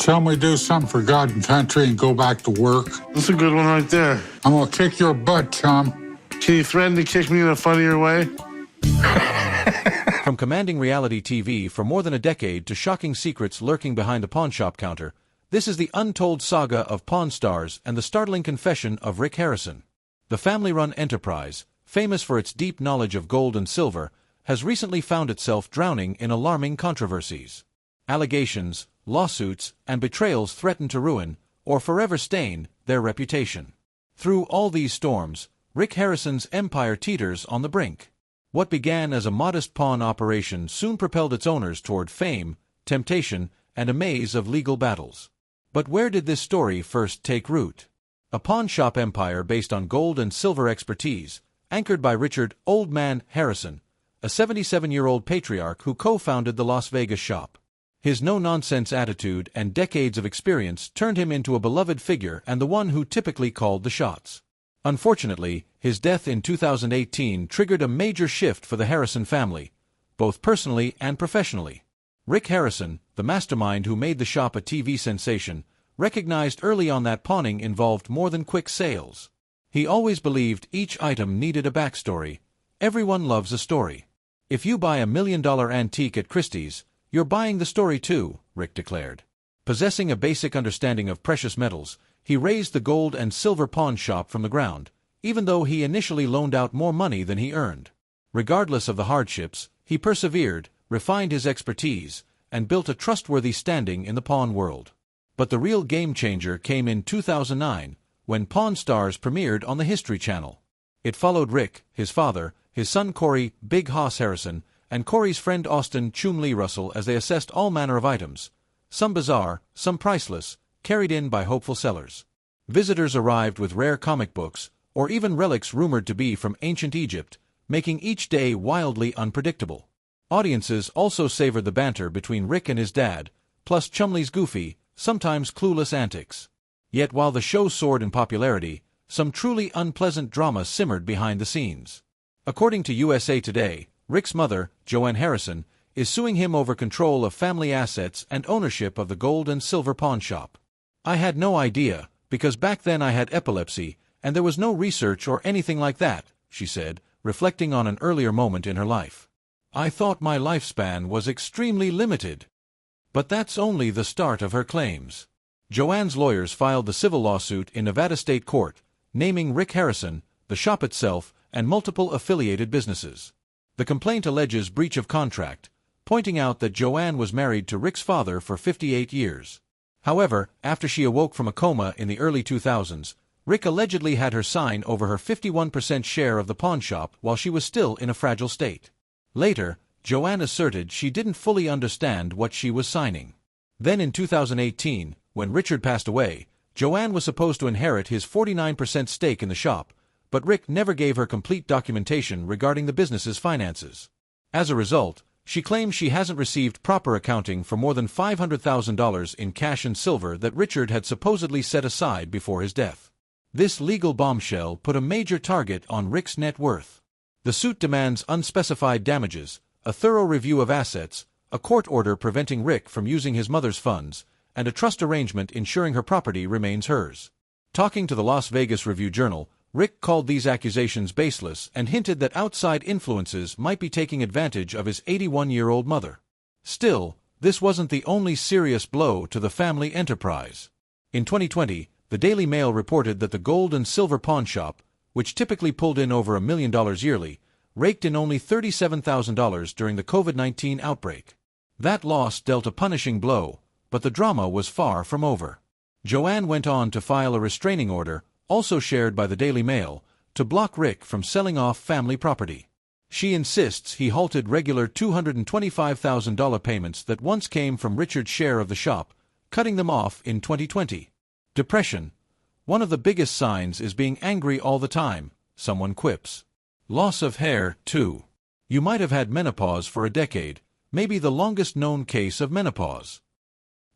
Tell me do something for God and country and go back to work. That's a good one right there. I'm gonna kick your butt, Tom. Can you threaten to kick me in a funnier way? From commanding reality TV for more than a decade to shocking secrets lurking behind a pawnshop counter, this is the untold saga of Pawn Stars and the startling confession of Rick Harrison. The family-run enterprise, famous for its deep knowledge of gold and silver, has recently found itself drowning in alarming controversies. Allegations, lawsuits, and betrayals threaten to ruin, or forever stain, their reputation. Through all these storms, Rick Harrison's empire teeters on the brink. What began as a modest pawn operation soon propelled its owners toward fame, temptation, and a maze of legal battles. But where did this story first take root? A pawnshop empire based on gold and silver expertise, anchored by Richard "Old Man" Harrison, a 77-year-old patriarch who co-founded the Las Vegas shop. His no-nonsense attitude and decades of experience turned him into a beloved figure and the one who typically called the shots. Unfortunately, his death in 2018 triggered a major shift for the Harrison family, both personally and professionally. Rick Harrison, the mastermind who made the shop a TV sensation, recognized early on that pawning involved more than quick sales. He always believed each item needed a backstory. Everyone loves a story. If you buy $1 million antique at Christie's, you're buying the story too, Rick declared. Possessing a basic understanding of precious metals, he raised the gold and silver pawn shop from the ground, even though he initially loaned out more money than he earned. Regardless of the hardships, he persevered, refined his expertise, and built a trustworthy standing in the pawn world. But the real game-changer came in 2009, when Pawn Stars premiered on the History Channel. It followed Rick, his father, his son Corey "Big Hoss" Harrison, and Corey's friend Austin "Chum Lee" Russell as they assessed all manner of items, some bizarre, some priceless, carried in by hopeful sellers. Visitors arrived with rare comic books, or even relics rumored to be from ancient Egypt, making each day wildly unpredictable. Audiences also savored the banter between Rick and his dad, plus Chumley's goofy, sometimes clueless antics. Yet while the show soared in popularity, some truly unpleasant drama simmered behind the scenes. According to USA Today, Rick's mother, Joanne Harrison, is suing him over control of family assets and ownership of the gold and silver pawn shop. "I had no idea, because back then I had epilepsy, and there was no research or anything like that," she said, reflecting on an earlier moment in her life. "I thought my lifespan was extremely limited." But that's only the start of her claims. Joanne's lawyers filed the civil lawsuit in Nevada State Court, naming Rick Harrison, the shop itself, and multiple affiliated businesses. The complaint alleges breach of contract, pointing out that Joanne was married to Rick's father for 58 years. However, after she awoke from a coma in the early 2000s, Rick allegedly had her sign over her 51% share of the pawnshop while she was still in a fragile state. Later, Joanne asserted she didn't fully understand what she was signing. Then in 2018, when Richard passed away, Joanne was supposed to inherit his 49% stake in the shop, but Rick never gave her complete documentation regarding the business's finances. As a result, she claims she hasn't received proper accounting for more than $500,000 in cash and silver that Richard had supposedly set aside before his death. This legal bombshell put a major target on Rick's net worth. The suit demands unspecified damages, a thorough review of assets, a court order preventing Rick from using his mother's funds, and a trust arrangement ensuring her property remains hers. Talking to the Las Vegas Review-Journal, Rick called these accusations baseless and hinted that outside influences might be taking advantage of his 81-year-old mother. Still, this wasn't the only serious blow to the family enterprise. In 2020, the Daily Mail reported that the gold and silver pawn shop, which typically pulled in over $1 million yearly, raked in only $37,000 during the COVID-19 outbreak. That loss dealt a punishing blow, but the drama was far from over. Joanne went on to file a restraining order, also shared by the Daily Mail, to block Rick from selling off family property. She insists he halted regular $225,000 payments that once came from Richard's share of the shop, cutting them off in 2020. Depression. One of the biggest signs is being angry all the time, someone quips. Loss of hair, too. You might have had menopause for a decade, maybe the longest known case of menopause.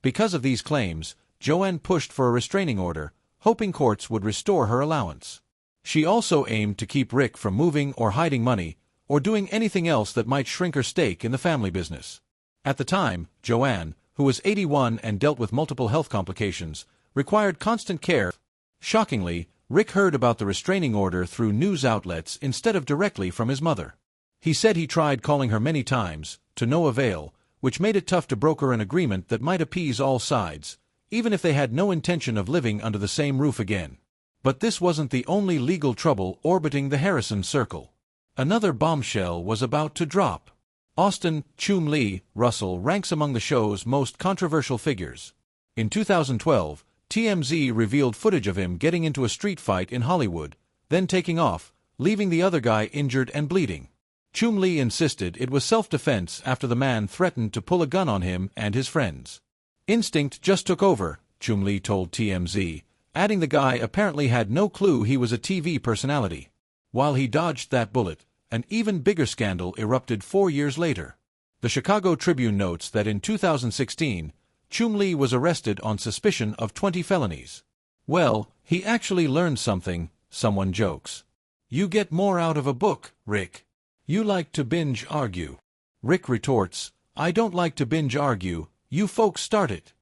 Because of these claims, Joanne pushed for a restraining order, hoping courts would restore her allowance. She also aimed to keep Rick from moving or hiding money, or doing anything else that might shrink her stake in the family business. At the time, Joanne, who was 81 and dealt with multiple health complications, required constant care. Shockingly, Rick heard about the restraining order through news outlets instead of directly from his mother. He said he tried calling her many times, to no avail, which made it tough to broker an agreement that might appease all sides, even if they had no intention of living under the same roof again. But this wasn't the only legal trouble orbiting the Harrison circle. Another bombshell was about to drop. Austin "Chum-Lee" Russell ranks among the show's most controversial figures. In 2012, TMZ revealed footage of him getting into a street fight in Hollywood, then taking off, leaving the other guy injured and bleeding. Chum-Lee insisted it was self-defense after the man threatened to pull a gun on him and his friends. "Instinct just took over," Chum-Lee told TMZ, adding the guy apparently had no clue he was a TV personality. While he dodged that bullet, an even bigger scandal erupted 4 years later. The Chicago Tribune notes that in 2016, Chum-Lee was arrested on suspicion of 20 felonies. "Well, he actually learned something," someone jokes. "You get more out of a book, Rick. You like to binge argue." Rick retorts, "I don't like to binge argue, you folks start it."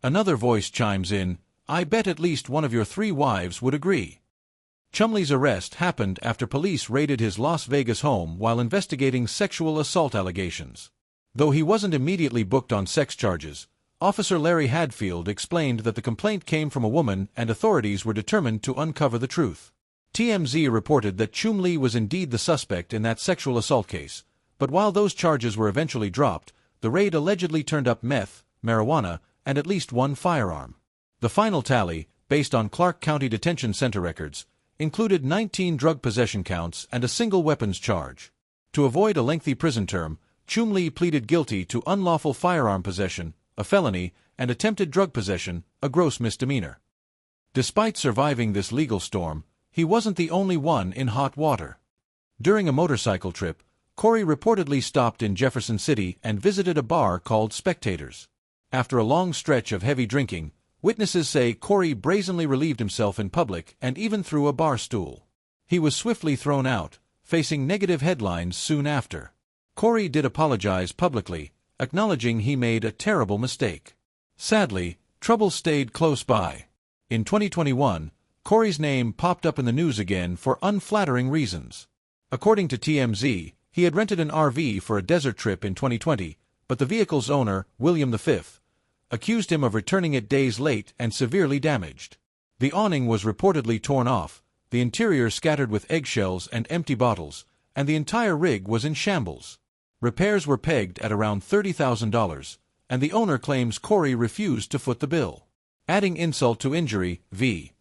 Another voice chimes in, "I bet at least one of your 3 wives would agree." Chum-Lee's arrest happened after police raided his Las Vegas home while investigating sexual assault allegations. Though he wasn't immediately booked on sex charges, Officer Larry Hadfield explained that the complaint came from a woman and authorities were determined to uncover the truth. TMZ reported that Chum-Lee was indeed the suspect in that sexual assault case, but while those charges were eventually dropped, the raid allegedly turned up meth, marijuana, and at least 1 firearm. The final tally, based on Clark County Detention Center records, included 19 drug possession counts and a single weapons charge. To avoid a lengthy prison term, Chum-Lee pleaded guilty to unlawful firearm possession, a felony, and attempted drug possession, a gross misdemeanor. Despite surviving this legal storm, he wasn't the only one in hot water. During a motorcycle trip, Corey reportedly stopped in Jefferson City and visited a bar called Spectators. After a long stretch of heavy drinking, witnesses say Corey brazenly relieved himself in public and even threw a bar stool. He was swiftly thrown out, facing negative headlines soon after. Corey did apologize publicly, acknowledging he made a terrible mistake. Sadly, trouble stayed close by. In 2021, Corey's name popped up in the news again for unflattering reasons. According to TMZ, he had rented an RV for a desert trip in 2020, but the vehicle's owner, William V., accused him of returning it days late and severely damaged. The awning was reportedly torn off, the interior scattered with eggshells and empty bottles, and the entire rig was in shambles. Repairs were pegged at around $30,000, and the owner claims Corey refused to foot the bill. Adding insult to injury, V.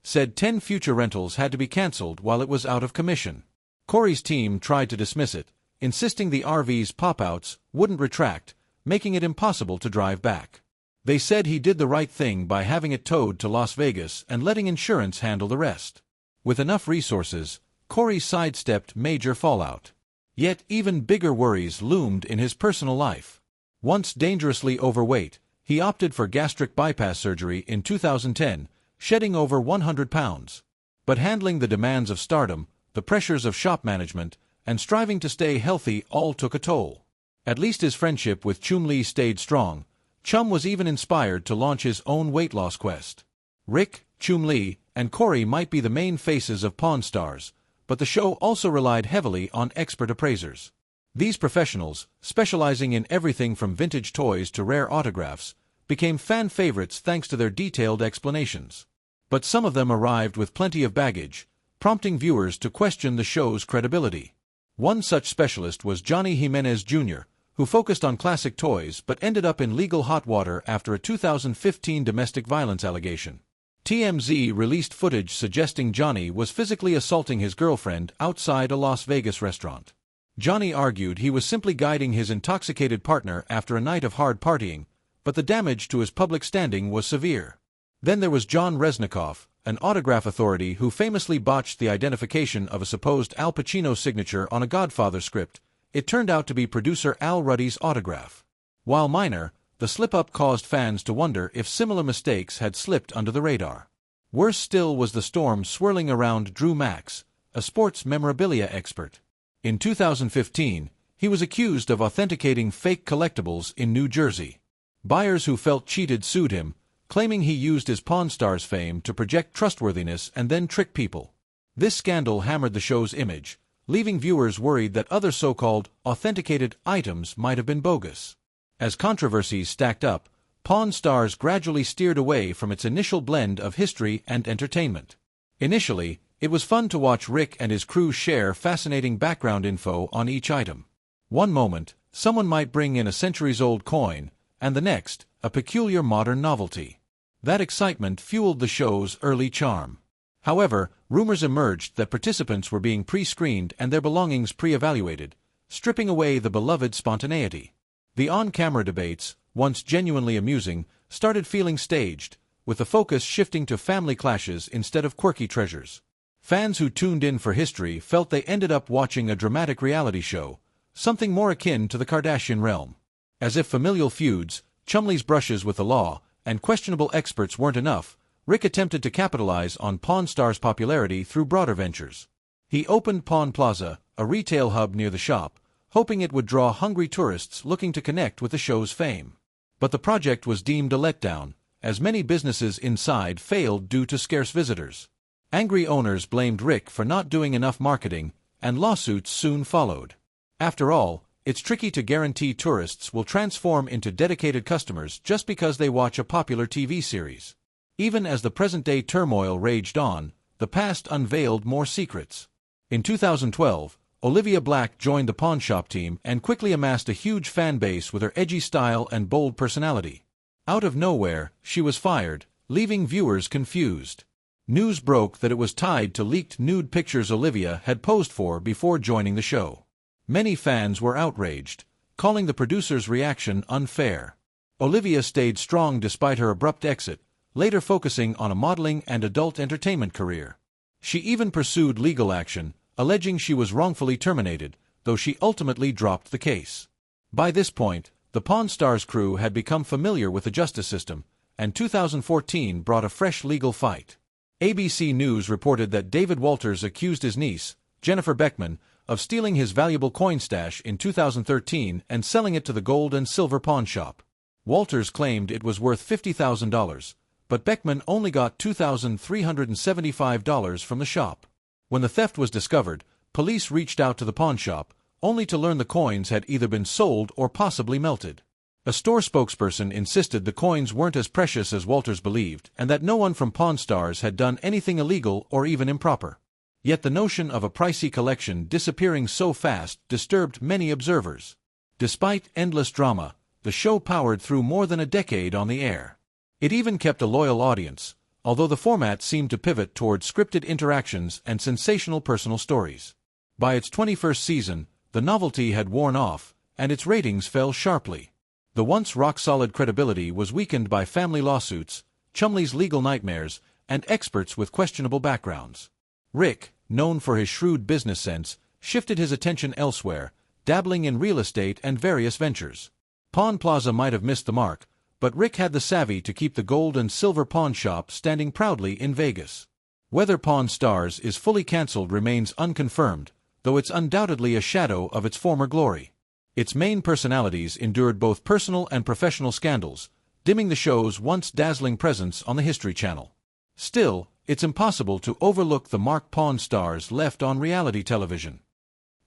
said 10 future rentals had to be cancelled while it was out of commission. Corey's team tried to dismiss it, insisting the RV's pop-outs wouldn't retract, making it impossible to drive back. They said he did the right thing by having it towed to Las Vegas and letting insurance handle the rest. With enough resources, Corey sidestepped major fallout. Yet even bigger worries loomed in his personal life. Once dangerously overweight, he opted for gastric bypass surgery in 2010, shedding over 100 pounds. But handling the demands of stardom, the pressures of shop management, and striving to stay healthy all took a toll. At least his friendship with Chum-Lee stayed strong. Chum was even inspired to launch his own weight loss quest. Rick, Chum-Lee, and Corey might be the main faces of Pawn Stars, but the show also relied heavily on expert appraisers. These professionals, specializing in everything from vintage toys to rare autographs, became fan favorites thanks to their detailed explanations. But some of them arrived with plenty of baggage, prompting viewers to question the show's credibility. One such specialist was Johnny Jimenez Jr., who focused on classic toys but ended up in legal hot water after a 2015 domestic violence allegation. TMZ released footage suggesting Johnny was physically assaulting his girlfriend outside a Las Vegas restaurant. Johnny argued he was simply guiding his intoxicated partner after a night of hard partying, but the damage to his public standing was severe. Then there was John Resnikoff, an autograph authority who famously botched the identification of a supposed Al Pacino signature on a Godfather script. It turned out to be producer Al Ruddy's autograph. While minor, the slip-up caused fans to wonder if similar mistakes had slipped under the radar. Worse still was the storm swirling around Drew Max, a sports memorabilia expert. In 2015, he was accused of authenticating fake collectibles in New Jersey. Buyers who felt cheated sued him, claiming he used his Pawn Stars fame to project trustworthiness and then trick people. This scandal hammered the show's image, leaving viewers worried that other so-called authenticated items might have been bogus. As controversies stacked up, Pawn Stars gradually steered away from its initial blend of history and entertainment. Initially, it was fun to watch Rick and his crew share fascinating background info on each item. One moment, someone might bring in a centuries-old coin, and the next, a peculiar modern novelty. That excitement fueled the show's early charm. However, rumors emerged that participants were being pre-screened and their belongings pre-evaluated, stripping away the beloved spontaneity. The on-camera debates, once genuinely amusing, started feeling staged, with the focus shifting to family clashes instead of quirky treasures. Fans who tuned in for history felt they ended up watching a dramatic reality show, something more akin to the Kardashian realm. As if familial feuds, Chumley's brushes with the law, and questionable experts weren't enough, Rick attempted to capitalize on Pawn Stars' popularity through broader ventures. He opened Pawn Plaza, a retail hub near the shop, hoping it would draw hungry tourists looking to connect with the show's fame. But the project was deemed a letdown, as many businesses inside failed due to scarce visitors. Angry owners blamed Rick for not doing enough marketing, and lawsuits soon followed. After all, it's tricky to guarantee tourists will transform into dedicated customers just because they watch a popular TV series. Even as the present-day turmoil raged on, the past unveiled more secrets. In 2012, Olivia Black joined the pawnshop team and quickly amassed a huge fan base with her edgy style and bold personality. Out of nowhere, she was fired, leaving viewers confused. News broke that it was tied to leaked nude pictures Olivia had posed for before joining the show. Many fans were outraged, calling the producer's reaction unfair. Olivia stayed strong despite her abrupt exit, later focusing on a modeling and adult entertainment career. She even pursued legal action, alleging she was wrongfully terminated, though she ultimately dropped the case. By this point, the Pawn Stars crew had become familiar with the justice system, and 2014 brought a fresh legal fight. ABC News reported that David Walters accused his niece, Jennifer Beckman, of stealing his valuable coin stash in 2013 and selling it to the gold and silver pawn shop. Walters claimed it was worth $50,000, but Beckman only got $2,375 from the shop. When the theft was discovered, police reached out to the pawn shop, only to learn the coins had either been sold or possibly melted. A store spokesperson insisted the coins weren't as precious as Walters believed, and that no one from Pawn Stars had done anything illegal or even improper. Yet the notion of a pricey collection disappearing so fast disturbed many observers. Despite endless drama, the show powered through more than a decade on the air. It even kept a loyal audience, although the format seemed to pivot toward scripted interactions and sensational personal stories. By its 21st season, the novelty had worn off, and its ratings fell sharply. The once rock-solid credibility was weakened by family lawsuits, Chumley's legal nightmares, and experts with questionable backgrounds. Rick, known for his shrewd business sense, shifted his attention elsewhere, dabbling in real estate and various ventures. Pawn Plaza might have missed the mark, but Rick had the savvy to keep the gold and silver pawn shop standing proudly in Vegas. Whether Pawn Stars is fully canceled remains unconfirmed, though it's undoubtedly a shadow of its former glory. Its main personalities endured both personal and professional scandals, dimming the show's once dazzling presence on the History Channel. Still, it's impossible to overlook the mark Pawn Stars left on reality television.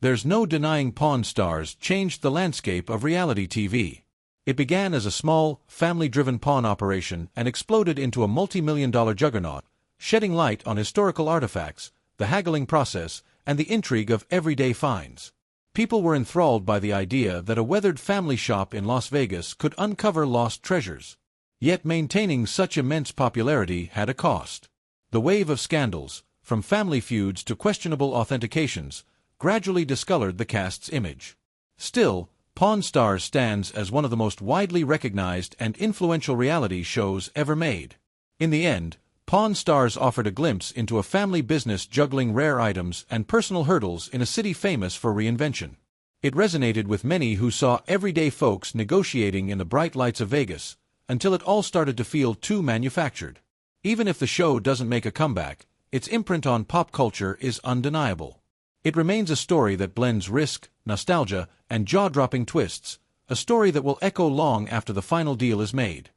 There's no denying Pawn Stars changed the landscape of reality TV. It began as a small, family-driven pawn operation and exploded into a multi-million-dollar juggernaut, shedding light on historical artifacts, the haggling process, and the intrigue of everyday finds. People were enthralled by the idea that a weathered family shop in Las Vegas could uncover lost treasures. Yet maintaining such immense popularity had a cost. The wave of scandals, from family feuds to questionable authentications, gradually discolored the cast's image. Still, Pawn Stars stands as one of the most widely recognized and influential reality shows ever made. In the end, Pawn Stars offered a glimpse into a family business juggling rare items and personal hurdles in a city famous for reinvention. It resonated with many who saw everyday folks negotiating in the bright lights of Vegas, until it all started to feel too manufactured. Even if the show doesn't make a comeback, its imprint on pop culture is undeniable. It remains a story that blends risk, nostalgia, and jaw-dropping twists, a story that will echo long after the final deal is made.